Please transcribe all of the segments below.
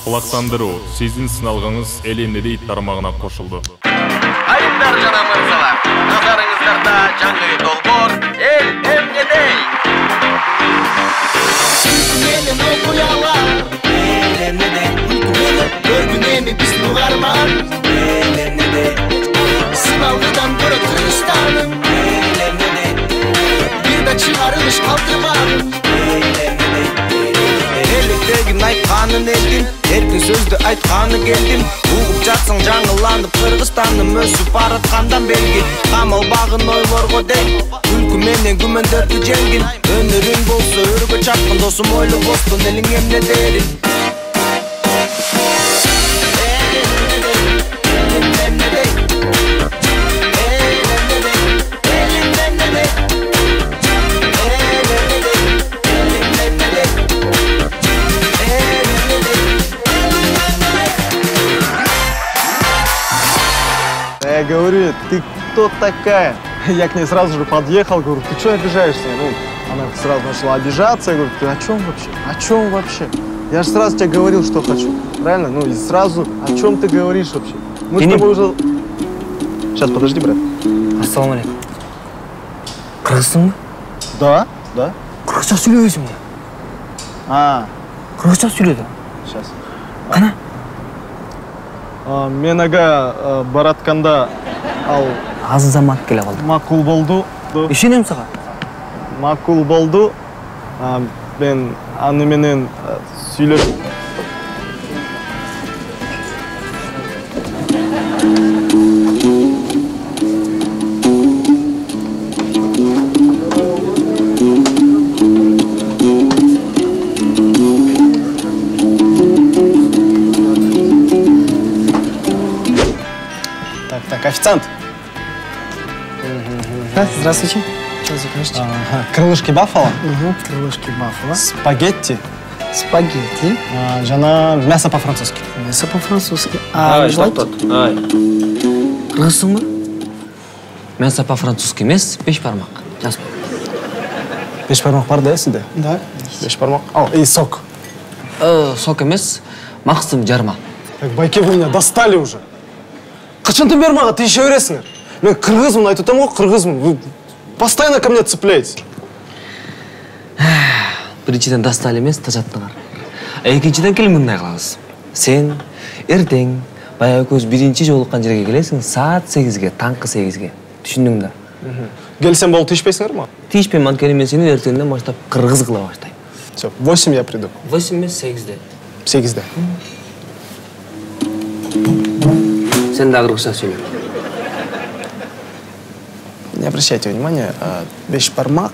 Құлақтандыру, сезін сыналғыңыз эл эмнеде тармағына қошылды. Айымдар жана мырзалар, назарыңыздарда жаңы долбоор эл эмнеде. Менин окуялар, эл эмнеде. Көргүн эми биздин угарман, эл эмнеде. Сыналгыдан көрө тынчтаным, эл эмнеде. Бир да чыгарылыш калтырмадым, эл эмнеде. Элдегин айтканын элдин, эркин сөздү айтканы келдим. Угуп жатсаң жаңыланып Кыргызстандын өсүп бараткандан белги. Камалбагын ойлорго дейм, күлкү менен күмөндөрдү жеңгин. Өнөрүң болсо өргө чапкын досум ойлобостун элиң эмнедерин. Я говорю, ты кто такая? Я к ней сразу же подъехал, говорю, ты что обижаешься? Ну, она сразу начала обижаться, я говорю, ты о чем вообще? О чем вообще? Я же сразу тебе говорил, что хочу. Правильно? Ну и сразу, о чем ты говоришь вообще? Мы с тобой уже... Сейчас, подожди, брат. Ассаламу алейкум. Кыргызсың ба? Да, да. Кыргызча сүйлөбөйсүң ба? Кыргызча сүйлөдү. Сейчас. Кана? Мен ага баратканда ал Азыр замат келе калды. макул болду. Ишенем сага. Макул болду. Мен аны менен сүйлөп. Так, официант. Здравствуйте. Что закажете? Крылышки баффало. Крылышки баффало. Спагетти. Спагетти. Жана мясо по-французски. Мясо по-французски. Токтот. Кыргызсың ба? Мясо по-французски эмес, 5 бармак. Жазып. 5 бармак бар да сизде? Да. 5 бармак. Ал, и сок. Сок эмес, максым жарма. Так, байке, вы меня достали уже. Качантан бери мага тийише бересиңер. Мен кыргызмын айтып атам го, кыргызмын. Вы постоянно ко мне цепляетесь. Биринчиден достали эмес, тажаттыңар. Экинчиден келин мындай кылабыз. Сен эртең баягы экөөбүз биринчи жолуккан жерге келесиң, саат 8-ге, таңкы 8-ге. Түшүндүң да? Келсем болуп тийишпейсиңер ма? Тийишпейм, анткени мен сени эртеңден баштап кыргыз кыла баштайм. Всё, 8 я приду. 8 эмес, 8-де. 8-де. Сен да кыргызча сүйлө. Не обращайте внимания, 5 бармак.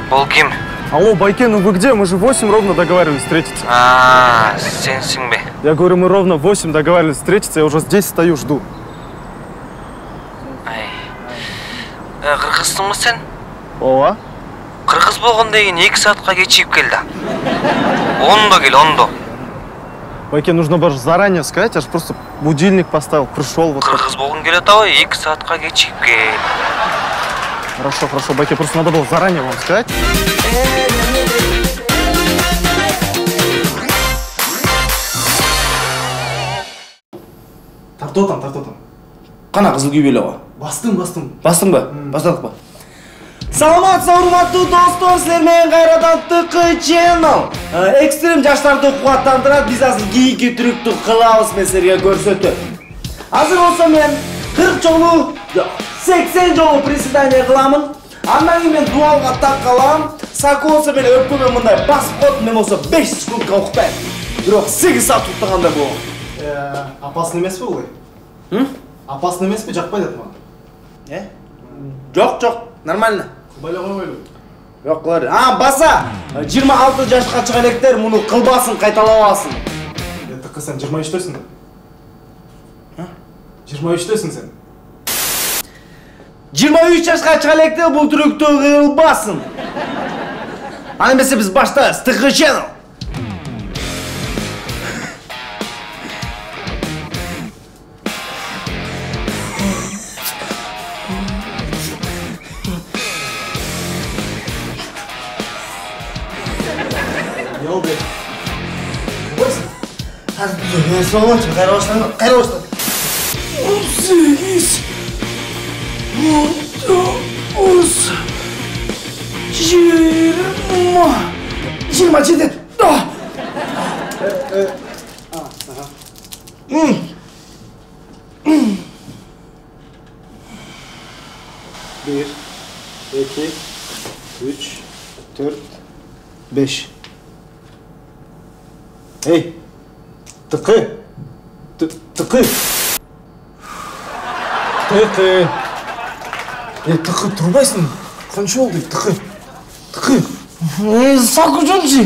Бол ким? Алло, байке, ну вы где? Мы же 8 ровно договаривались встретиться. Сенсиң бе? Я говорю, мы ровно в 8 договаривались встретиться, я уже здесь стою, жду. Кыргызсың ба сен? Ооба. Кыргыз болгондон кийин 2 саатка кечигип кел да. 10-до кел, 10-до. Байке, нужно было заранее сказать, я же просто будильник поставил, пришел. Вот Кыргыз болгон келет абай, 2 саатка кечигип кел. Хорошо, хорошо, байке, просто надо было заранее вам сказать. Тартотам. Қана қызыл күйбелі ғой? Бастым. Бастың ба? Бастадық ба? Саламатсыз, урматтуу достор, силер менен кайрадан ТК Channel. Экстрим жаштарды кубаттандырат, биз азыр кийинки трюктү кылабыз силерге көрсөтөп. Азыр болсо мен 40 жолу, 80 жолу приседание кыламын. Андан кийин мен дуалга такалам. Сакосы менен өпкөмө мындай басып коюп, мен болсо 5 секундка уктайм. Бирок 8 саат уктагандай болом. Опасный эмес бе ой? Опасный эмес бе, жакпайт мага? Жоқ, нормально. Байлап койбойлу. Жоқ кылар. Баса! 26 жашка чыга электер муну кылбасын, кайталабасын. ТК, сен 23-төсүң да? 23-төсүң сен? 23 жашка чыга электер бул трюктү кылбасын. Аны эмесе биз баштайбыз. ТК Channel. Саламатчы, кайра баштадым. 18. 27. Bir, iki, üç, dört, beş. Hey, tıkı. Tıkı. Tıkı turbaysın. Kança oldu tıkı. Sakıcınçı.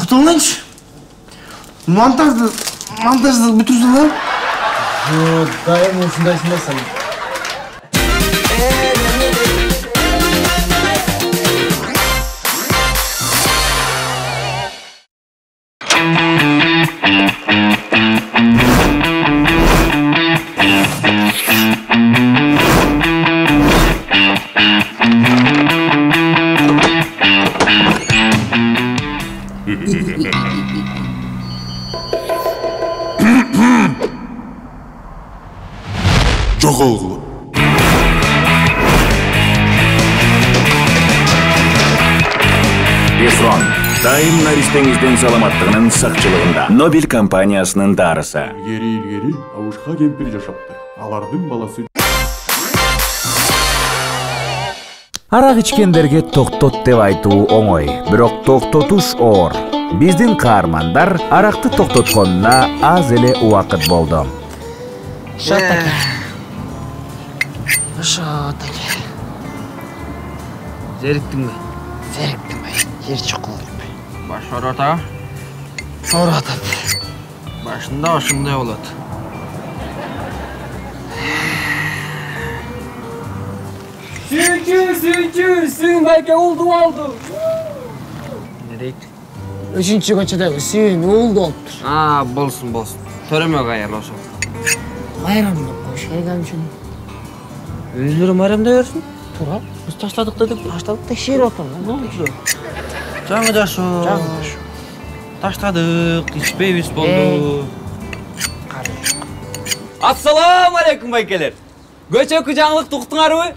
Hıtılınç. Montajda bitirsin lan. Daim olsundaysın da sen. Çok oldu. Efron, daim naристеңиздин саламаттыгынын сакчылыгында. Nobel компаниясынын дарысы. Ilgeri Avuşka kempir yaşaptı. Alardın balası. Арак ичкендерге токтот деп айтуу оңой, бирок токтотуш оор. Биздин каармандар аракты токтотконуна аз эле убакыт болду. Зериктиңби? Зеріктім бай. Ерчі қолдың бай. Баш ауырата? Ауратады. Башында ошундай болот. Сүйін байке ұлды алды. Не дейт? Үшінші көчедегі сүйін ұлды олыптыр. Болсын. Төреме кайыр ошо. Майрамды қош келген үшін. Өзлөрү майрамдай берсин. Тура, біз таштадық дедік, текшеріп отырмын. Ne oldu? Жаңы жашоо. Таштадык, ичпейбиз болду. Ассаламу алейкум байкелер. Көчөкү жаңылык туктуңарбы?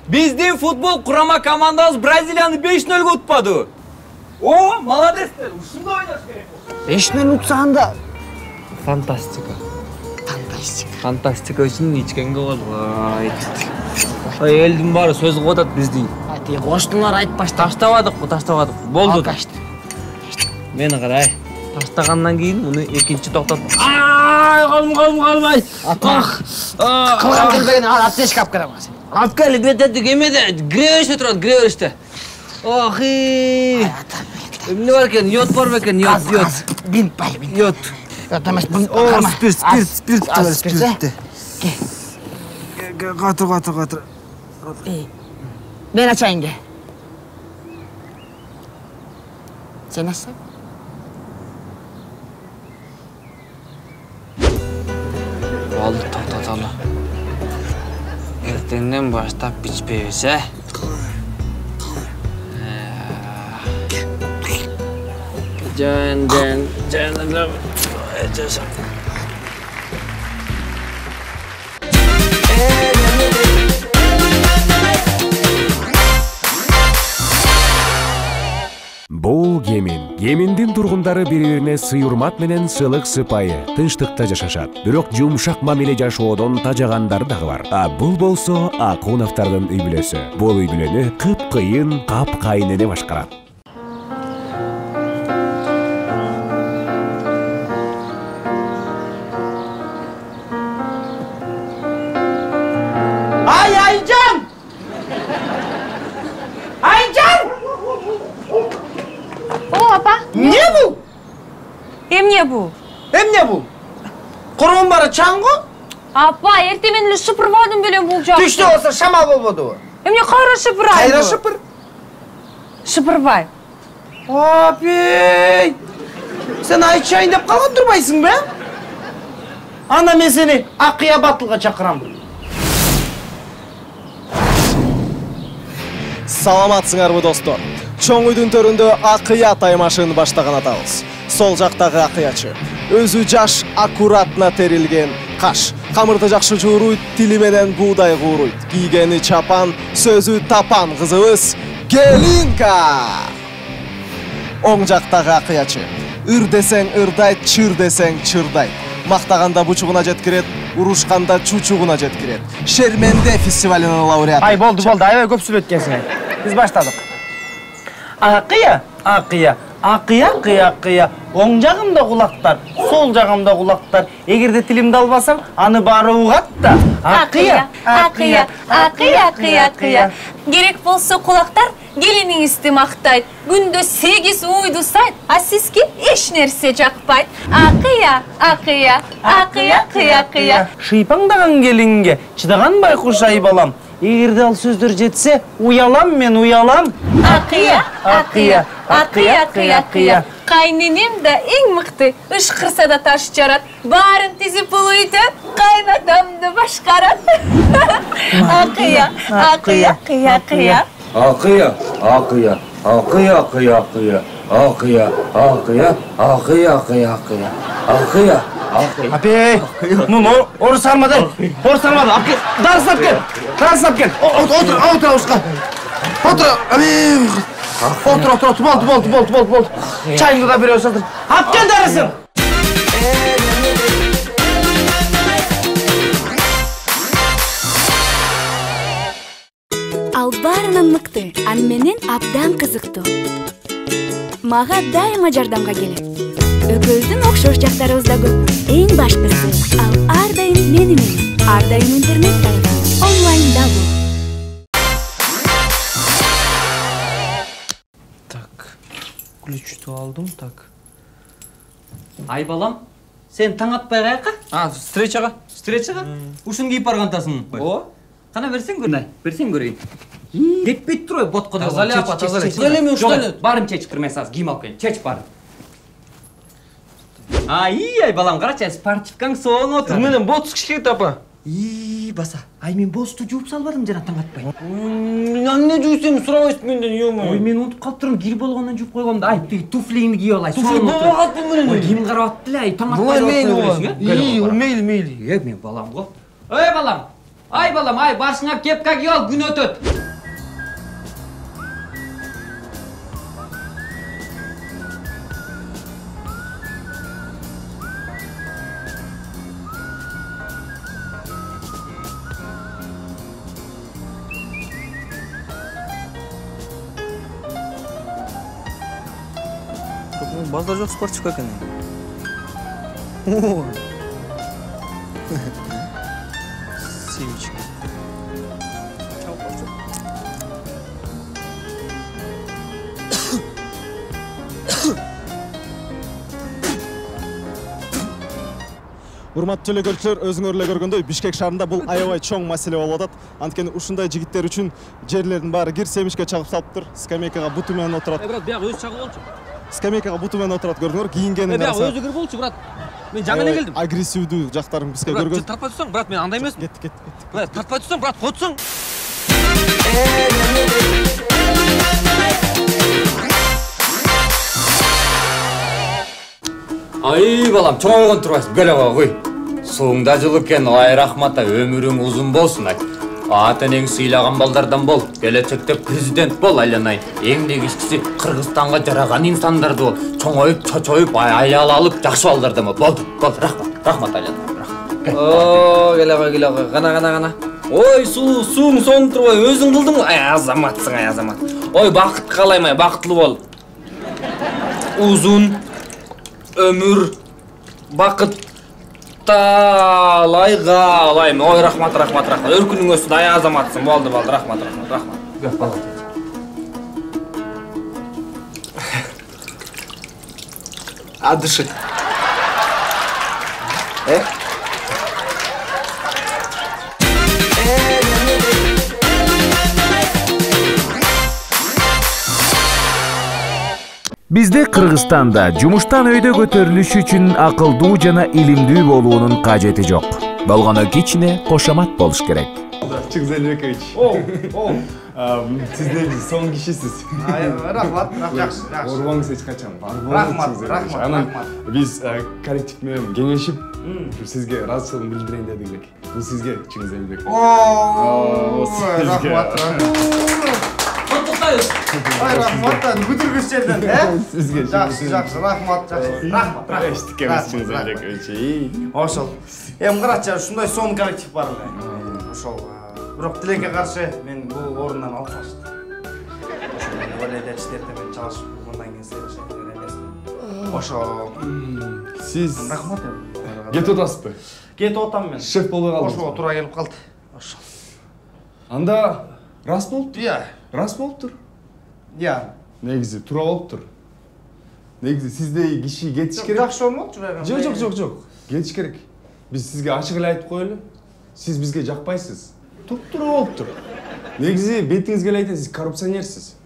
Биздин футбол курама командабыз Бразилияны 5-0 утпады. О, молодецтер, ушундай ойнош керек. 5-0 утсаганда Фантастика. фантастика. Үчүн ичкенге болбойт. Элдин баары сөз кылып атат бизди. Коштуңар айтпаш. Таштабадык. Болду. Кашты. Мени карай. Таштагандан кийин муну экинчи токтот. Қалмай. Кылган келбеген аптечка алып келем. Алып кел, бетеди кемеде. Кире турат, кире бериште. Охи. Эмне бар экен? Йод бар бекен? Йод. Бинт. Йод. Йод эмес. Спирт. Қатыр. Мен açayım ge. Sen açsın. Oldu, to'xtatali. Ertangdan boshlab bichpaymiz, a? Jan. Бул Гемин. Геминдин тургундары бири-бирине сый-урмат менен сылык сыпайы, тынчтыкта жашашат. Бирок жумшак мамиле жашоодон тажагандар дагы бар. Бул болсо Акуновдордун үй бүлөсү. Бул үй бүлөнү кыпкыйын, капкайын эне башкарат. Aycan! О, апа. Не бұл? Эмне бул? Эмне бұл? Құрбым бары чаңғы? Апа, эрте мен эле шыпырбадым белем бул жакта. Түшті болса шамал болбоду. Эмне кайра шыпырайбы? Кайра шыпыр? Шыпырбай. Апей! Сен айтшайын деп қалған тұрбайсың бе? Ана мен сені Ақия Батылға шақырам. Саламатсыңарбы достор. чоң үйдүн төрүндө акыя таймашын баштаган атабыз. Сол жактагы акыячы өзү жаш, аккуратно терилген каш. Камырды жакшы жууруйт, тили менен буудай кууруйт. Кийгени чапан, сөзү тапан кызыбыз Гелинка. Оң жактагы акыячы ыр десең ырдайт, чыр десең чырдайт. Мактаганда бучугуна жеткирет, урушканда чучугуна жеткирет. Шерменде фестивалинин лауреаты. Ай, болды, аябай көп сүйлөп кеткенсиң. Биз баштадык. Акыя, акыя, акыя, акыя, акыя. Оң жагымда кулактар, сол жагымда кулактар. Эгерде тилимди албасам, аны баары угат да. Акыя, акыя, акыя, акыя, акыя. Керек болсо кулактар келиниңизди мактайт. Күндө 8 уйду сайт, а сизге эч нерсе жакпайт. Акыя, акыя, акыя, акыя, акыя. Шыйпаңдаган келинге чыдаган байкуш ай балам. Эгерде ал сөздөр жетсе, уялам мен, уялам. Акыя, акыя, акыя, акыя, акыя. Кайненем да эң мыкты, ышкырса да таш жарат. Барын тизип улуйтат, кайнатамды башкарат. Акыя, акыя, акыя, акыя. Акыя, акыя, акыя, акыя, акыя. Акыя, акыя, акыя, акыя, акыя. Акыя, акыя. Апей, ну, орыс алмады, апкел, дарысып кел. Отыр, ауызға. Отыр, апей. Отыр, болды. Чайыңды да бере өсілдір. Апкел дарысын. Ал барынан мыкты, ан менен абдан кызыктуу. Мага дайыма жардамга келет. Экөөбүздүн окшош жактарыбыз да көп. Эң башкысы, ал ар дайым менен, ар дайым интернетте, онлайнда бул. Ключту алдым, так. Ай балам, сен таң атпай каяка? Встречага. Ушун кийип баргантасың. О, кана берсең көрөйүн. Берсең көрөйүн. Кетпейт туруй, ботко да. Тазале апа, тазале. Элеме ушталет. Барым чечип кирмесиз, кийим алып келин. Чеч барым. Ай балам, карачы, спортивкаң соң отур. Менен бот кичкейт апа. Баса. Ай мен босту жууп салбадым жана таң атпай. Эмне жуусем сурабайсың менден, ёмо. Ой, мен унутуп калыптырмын, кир болгондон жууп койгом да. Ай, тиги туфлиңди кийип алай. Туфли болбогатпын менен. Ой, кийимин карап аттылы, ай, таң атпай. Мейли. Мен балам го. Ой, балам. Ай, барсыңа кепка кийип ал, күн өтөт. Базда жоқ спортивка екен. Севичка. Урматтуу телекөрүүчүлөр, өзүңөр эле көргөндөй Бишкек шаарында бул аябай чоң маселе болуп атат. Анткени ушундай жигиттер үчүн жерлердин баары кир семишке чагып салыптыр. Скамейкага буту менен отурат. Брат, бияк өзү чагып болчу. Скамейкага буту менен отурат, көрдүңөр, кийингенин караса. Бияк өзү кир болчу, брат. Мен жаңы эле келдим. Агрессивдүү жактарын бизге көргөз. Тартпай турсаң, брат, мен андай эмесмин. Кет. Тартпай турсаң, брат, котсоң. Ай балам, чоңойгон турбайсың, келе кой. Суыңда жылы экен, ай рахмат, өмүрүң узун болсун ай. Ата энең сыйлаган балдардан бол, келечекте президент бол айланайын. Эң негизгиси Кыргызстанга жараган инсандарды бол. Чоңоюп, чочоюп, аял алып, жакшы балдардан бол. Болду, рахмат айланайын. О, келе кой, гана. Ой, сууң сонун турбай, өзүң кылдың. Ай, азаматсың, азамат. Ой, бакыт каалайм, бакыттуу бол. Узун өмүр, бакыт талайгалайм. Ой, рахмат. Өркүнүң өссүн, ай азаматсың. Болду, рахмат. Көп бала. Адышык. Бизде Кыргызстанда жумуштан өйдө көтөрүлүш үчүн акылдуу жана илимдүү болуунун кажети жок. Болгону кичине кошомат болуш керек. Чик Зелбекович. Siz негизи соңку кишисиз. Рахмат, жакшы. Оорубаңыз эч качан. Рахмат. Анан биз коллектив менен кеңешип сизге ыраазычылыгын билдирейин дедик элек. Бул сизге чын эмгек. Рахмат. Куттуктайбыз. Рахмат, бүтүргүч жерден, Сизге Жакшы, рахмат. Рахмат. Эчтикебиз чын эмгек өчөй. Ошол. Карачы, ушундай сонун коллектив бар эле. Ошол. Бирок тилекке каршы мен бул орундан алып качтым. Ошол эле мен чалышып, мындан кийин сейлешет эмесмин. Ошол. Сиз рахмат. Кетип атасызбы? Кетип атам мен. Шеф болбой калдыңыз. Ошого туура келип калды. Ошол. Анда рас болуптур? Рас болуптур. Негизи туура болуптур. Негизи сиздей киши кетиш керек. Жакшы болмокчу бирок. Жок. Кетиш керек. Биз сизге ачык эле айтып коелу. Сиз бизге жакпайсыз. Туп-туура болуптур. Негизи бетиңизге эле айтайын, сиз коррупционерсиз.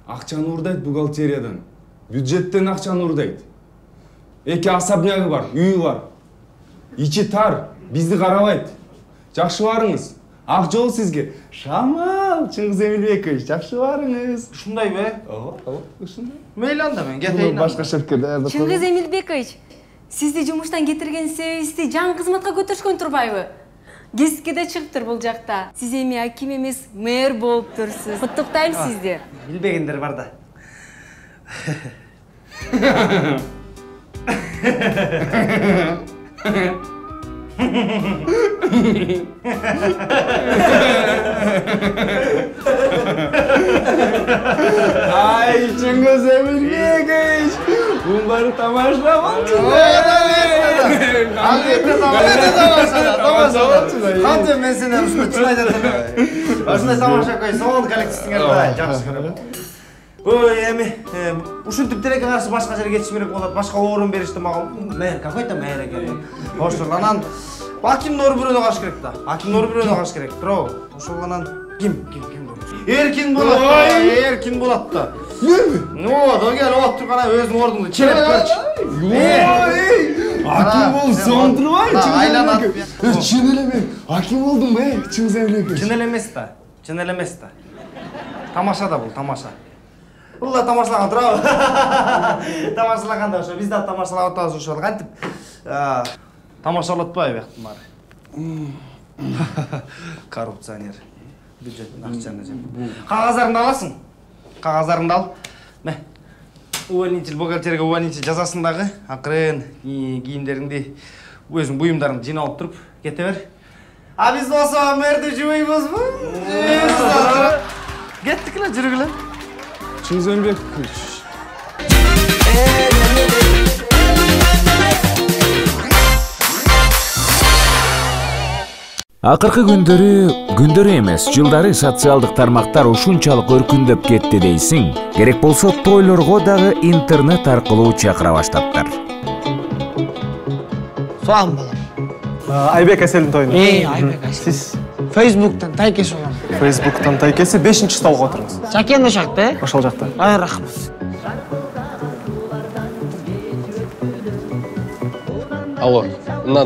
Акчаны уурдайт бухгалтериядан. Бюджеттен акчаны уурдайт. 2 особнягы бар, үйү бар. Ичи тар, бизди карабайт. Жакшы барыңыз. Ак жол сизге. Шамал, Чыңгыз Эмилбекович, жакшы барыңыз. Ушундайбы? Ооба, ушундай. Мейли анда мен кетейин. Башка шефке даярдап. Чыңгыз Эмилбекович, сизди жумуштан кетирген себебибизди жан кызматка көтөрүшкөн турбайбы? Гезитке да чыгыптыр бул жакта. Сиз эми аким эмес, мэр болуптурсуз. Куттуктайм сизди. Билбегендер бар да. Чыңгыз Эмилбекович, бул баары тамаша болчу. Кантип мен сени ушундай чын айтып атам. Ушундай тамаша кой, сонун коллективиңер бар, жакшы көрөм. Ой, эми ушинтип тилекке каршы башка жерге кетишим керек болот. Башка орун беришти мага. Мэр, какой-то мэр экен. Ошол анан акимдин орун бирөөнө калыш керек да. Акимдин орун бирөөнө калыш керек. Туурабы? Ошол анан ким? Эркин болот. Эркин болот да. Ого, кел отур турган өзүнүн ордуңду чилеп көрчү. Аким бол сон турбайбы? Айланат. Чын эле мен аким болдум бе, Чыңгыз Эмилбекович. Чын эле эмес да. Тамаша да бул, тамаша. Бул да тамашалаган турабы? Тамашалаганда ошо биз да тамашалап атабыз ошол. Кантип тамашалатпайбы бияктын баары. Коррупционер. Бюджеттин акчаны жеп. Кагаздарды аласың. Кагаздарды ал. Ме. Увольнитель бухгалтерге увольнитель жазасың дагы. Акырын кийимдериңди, өзүң буюмдарыңды жыйнап алып туруп кете бер. А биз болсо мэрди жубуйбузбу? Кеттик эле, жүргүлө. Чыңгыз Эмилбекович. Акыркы күндөрү эмес, жылдары социалдык тармактар ушунчалык өркүндөп кетти дейсиң. Керек болсо тойлорго дагы интернет аркылуу чакыра баштаптыр. Салам балам. Айбек Аселдин тойуна. Айбек Асел. Сиз Фейсбуктан тайкес болом. Фейсбуктан тайкеси 5-чи столго отуруңуз. Жакен ошакта, Ошол жакта. Ай, рахмат. Алло, мына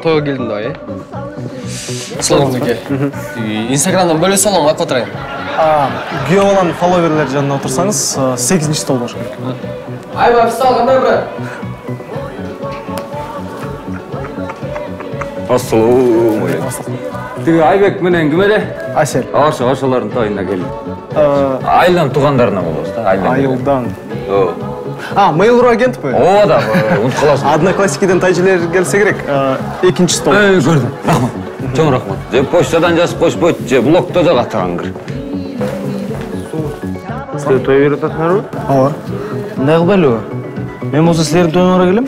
тойго келдим да, Салам эке. Инстаграмдан бөлө салам, ак отурайын. Күйөө баланын фолловерлери жанына отурсаңыз 8-чи стол болуш керек. Айба, встал, кандай брат? Ассалаумалейкум. Тиги Айбек менен ким эле? Асел. Ошолордун тойуна келдим. Айылдан туугандарынан болобуз да, Айылдан. Mail.ru агентпи? Ооба, унутуп каласың. Одноклассникиден тайжелер келсе керек. 2-чи стол. Көрдүм. Рахмат. Чоң рахмат. Же почтадан жазып коюшпойт, же блокто да каттырган. Силер той берип атасыңарбы? Ооба. Мындай кылбайлыбы? Мен болсо силердин тоюңарга бара келем.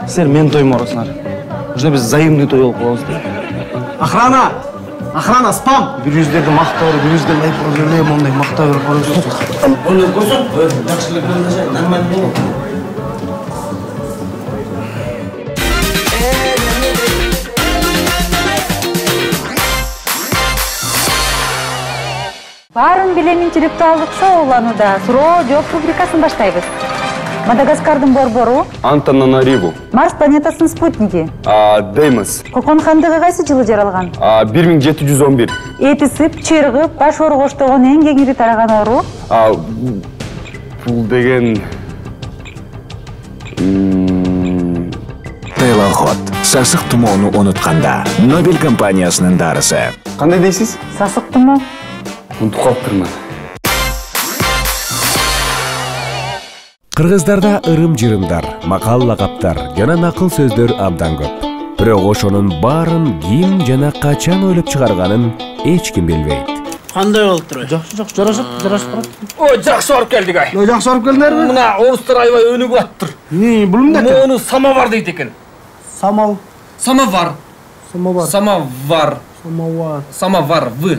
Силер менин тоюма барасыңар. Ушундай биз взаимный той болуп калабыз да. Охрана! Охрана, спам! Бирүүздөрдү мактап, бирүүздөрдү айып эле мондай мактап берип коюңуз. Ону көрсөң, жакшылык менен нормально болот. Баарын билем интеллектуалдык шоу уланууда. Суроо жооп рубрикасын баштайбыз. Мадагаскардын борбору? Антананариву. Марс планетасынын спутниги? Деймос. Кокон хандыгы кайсы жылы жаралган? 1711. Эти сып, чыргып, баш оругоштогон эң кеңири тараган оору? Бул деген... Телоход. Сасык тумоону унутканда. Нобель компаниясынын дарысы. Кандай дейсиз? Сасык тумоо. Унутуп калыптырмын. Кыргыздарда ырым-жырымдар, макал-лакаптар жана накыл сөздөр абдан көп. Бирок ошонун баарын ким жана качан ойлоп чыгарганын эч ким билбейт. Кандай болуп туруп? Жакшы, жарашып турат. Ой, жакшы барып келдик ай. Жакшы барып келдиңерби? Мына орустар аябай өнүгүп аттыр. Бул эмне экен? Мону самовар дейт экен. Самовар. В.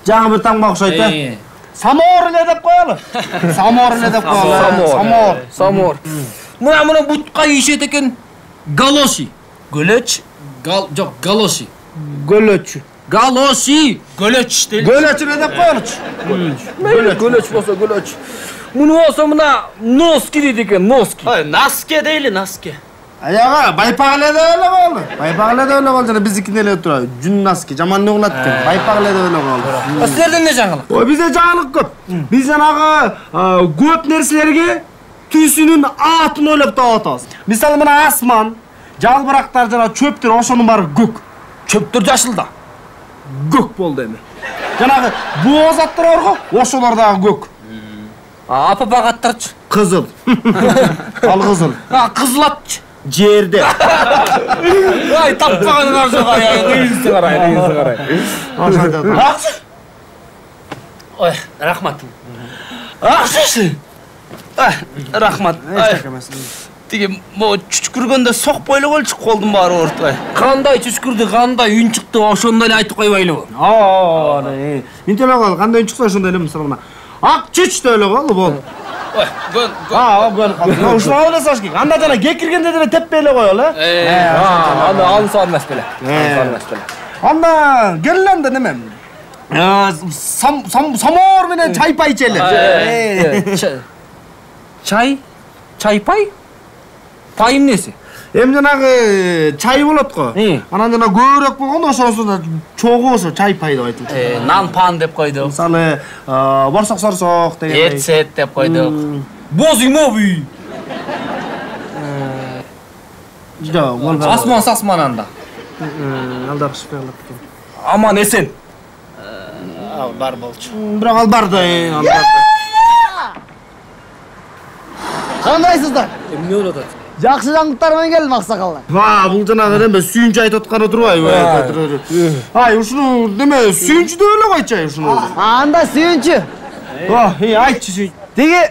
Жаңы бир таңга окшойт, э? Самор эле деп коелу. Самор. Мына бутка ишет экен. Галоши. Гөлөч. Жок, галоши. Гөлөч. Галоши. Гөлөч дейли. Гөлөч эле деп коелучу. Гөлөч болсо гөлөч. Муну болсо мына носки дейт экен, носки. Наске дейли, наске. Аяга байпак эле деп эле коелу. Байпак эле деп эле коелу жана биздикине эле тура. Жүн наски, жаман эмне кылат экен. Байпак эле деп эле коелу. Силерде эмне жаңылык? Ой, бизде жаңылык көп. Биз жанагы көп нерселерге түсүнүн атын ойлоп таап атабыз. Мисалы мына асман, жалбырактар жана чөптөр ошонун баары көк. Чөптөр жашыл да. Көк болду эми. Жанагы буу заттар барго, ошолор дагы көк. Апапагаттарчы? Кызыл. Ал кызыл. Кызылатчы? Жерде. Ай, таппаганыңар жок ай, кыйынсы карай. Ой, рахмат. Акчасы. Рахмат. Тиги могу чүчкүргөндө сокпой эле койчу, колдун баары оорутпай. Кандай чүчкүрдү, кандай үн чыкты, ошондой эле айтып койбойлубу? Минте эле кол, кандай үн чыкса ошондой эле мисалы мына. Ак чүч деп эле болду, болду. Ой, гөн. Ушуну ойлосош керек. Анда жана кек киргенде деле теппей эле коелу, э? Анда алса эмес беле. Анда келе анда неме? Самор менен чайпай ичели. Чайпай? Пай эмнеси? Эми жанагы чай болот го. Анан жана көбүрөөк болгондо ошонусу чогуу ошо чайпай деп айтылат. Нан-пан деп койдук. Мисалы, борсок-сорсок деген. Эт-сет деп койдук. Боз-үй-мобүй. Жок, болбойт. Асман анда. Алда кышпай калат экен. Аман эсен. Бар болчу. Бирок ал бар да, Кандайсыздар? Эмне болуп атат? Жакшы жаңылыктар менен келдим, аксакалдар. Бул жанагы неме сүйүнчү айтып атканы турбайбы? Ай, ушуну неме сүйүнчү деп эле койчу ай ушуну. Анда сүйүнчү. Айтчы сүйүнчү. Тиги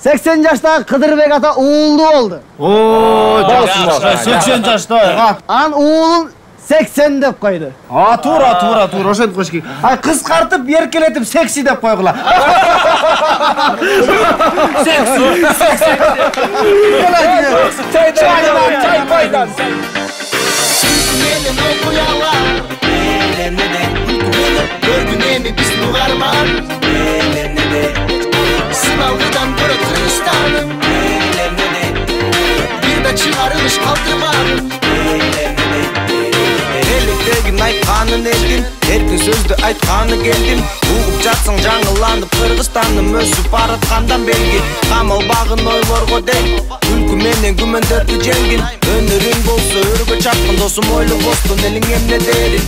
80 жаштагы Кыдырбек ата уулду болду. 80 жашта. Анын уулун 80 деп койду. Туура, ошентип коюш керек. Ай, кыскартып, эркелетип, секси деп койгула. Чайпайдан. Менин окуялар, көргүн эми биздин угарман. Сыналгыдан көрө тынчтаным, бир да чыгарылыш калтырмадым. Электегин айтканын элдим, эркин сөздү айтканы келдим. Угуп жатсаң жаңыланып, Кыргызстандын өсүп бараткандан белги. Камалбагын ойлорго дең, күлкү менен күмөндөрдү жеңгин. Өнөрүң болсо өргө чапкын, досум ойлоп бостон элиң эмне дерин.